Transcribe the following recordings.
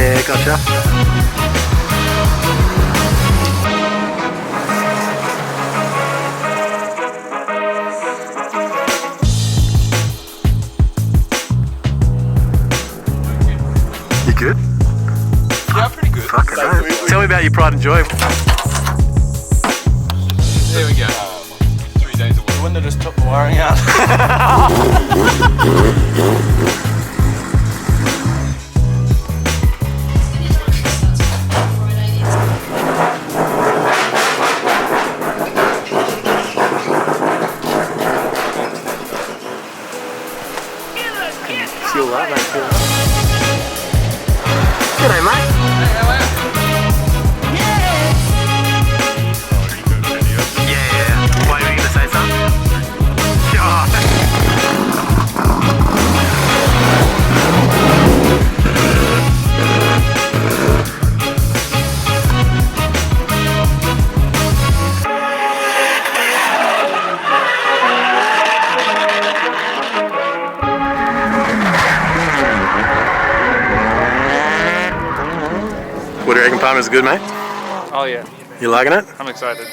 Yeah, gotcha. You good? Yeah, pretty good. Fucking hell. Tell me about your pride and joy. There we go. 3 days a week. Wouldn't have just took the wiring out. Seal that, mate. Seal that. G'day, mate. Yeah. Why were you gonna say something? Yeah. What do you reckon, Palmer's good, mate? Oh yeah, You liking it? I'm excited.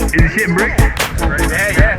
Is it shit and brick? Yeah.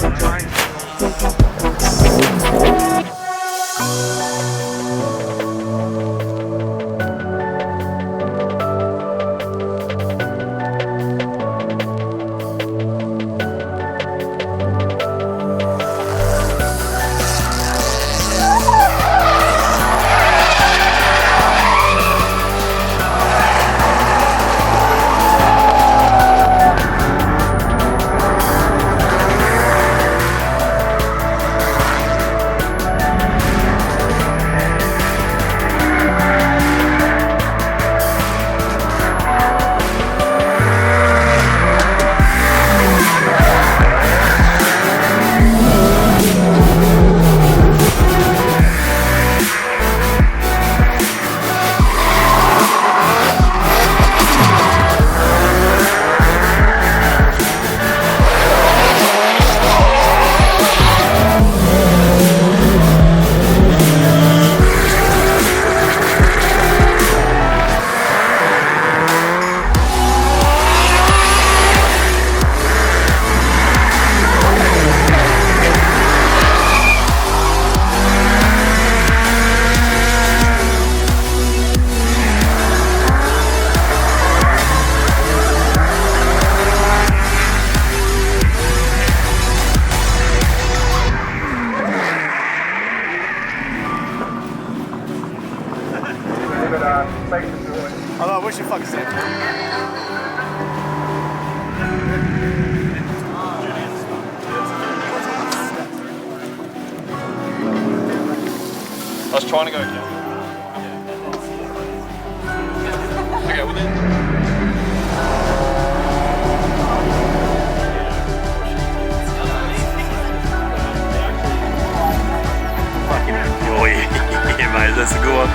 Although I wish you fucking said. I was trying to go down. Okay, well then. Fucking hell. Oh yeah, mate, that's a good one.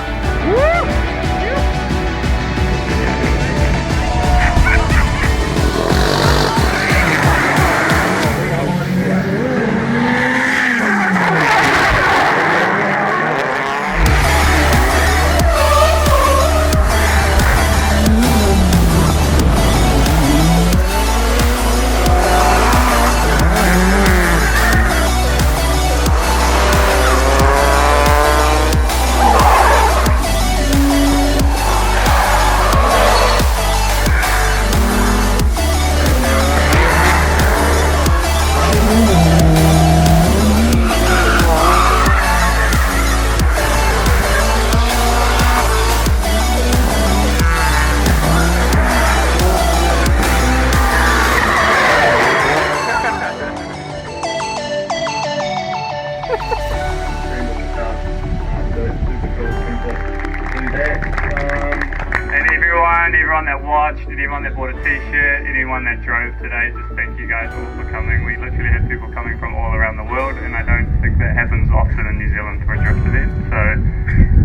anyone that watched, anyone that bought a t-shirt, anyone that drove today, just thank you guys all for coming. We literally had people coming from all around the world, and I don't think that happens often in New Zealand for a drift event. So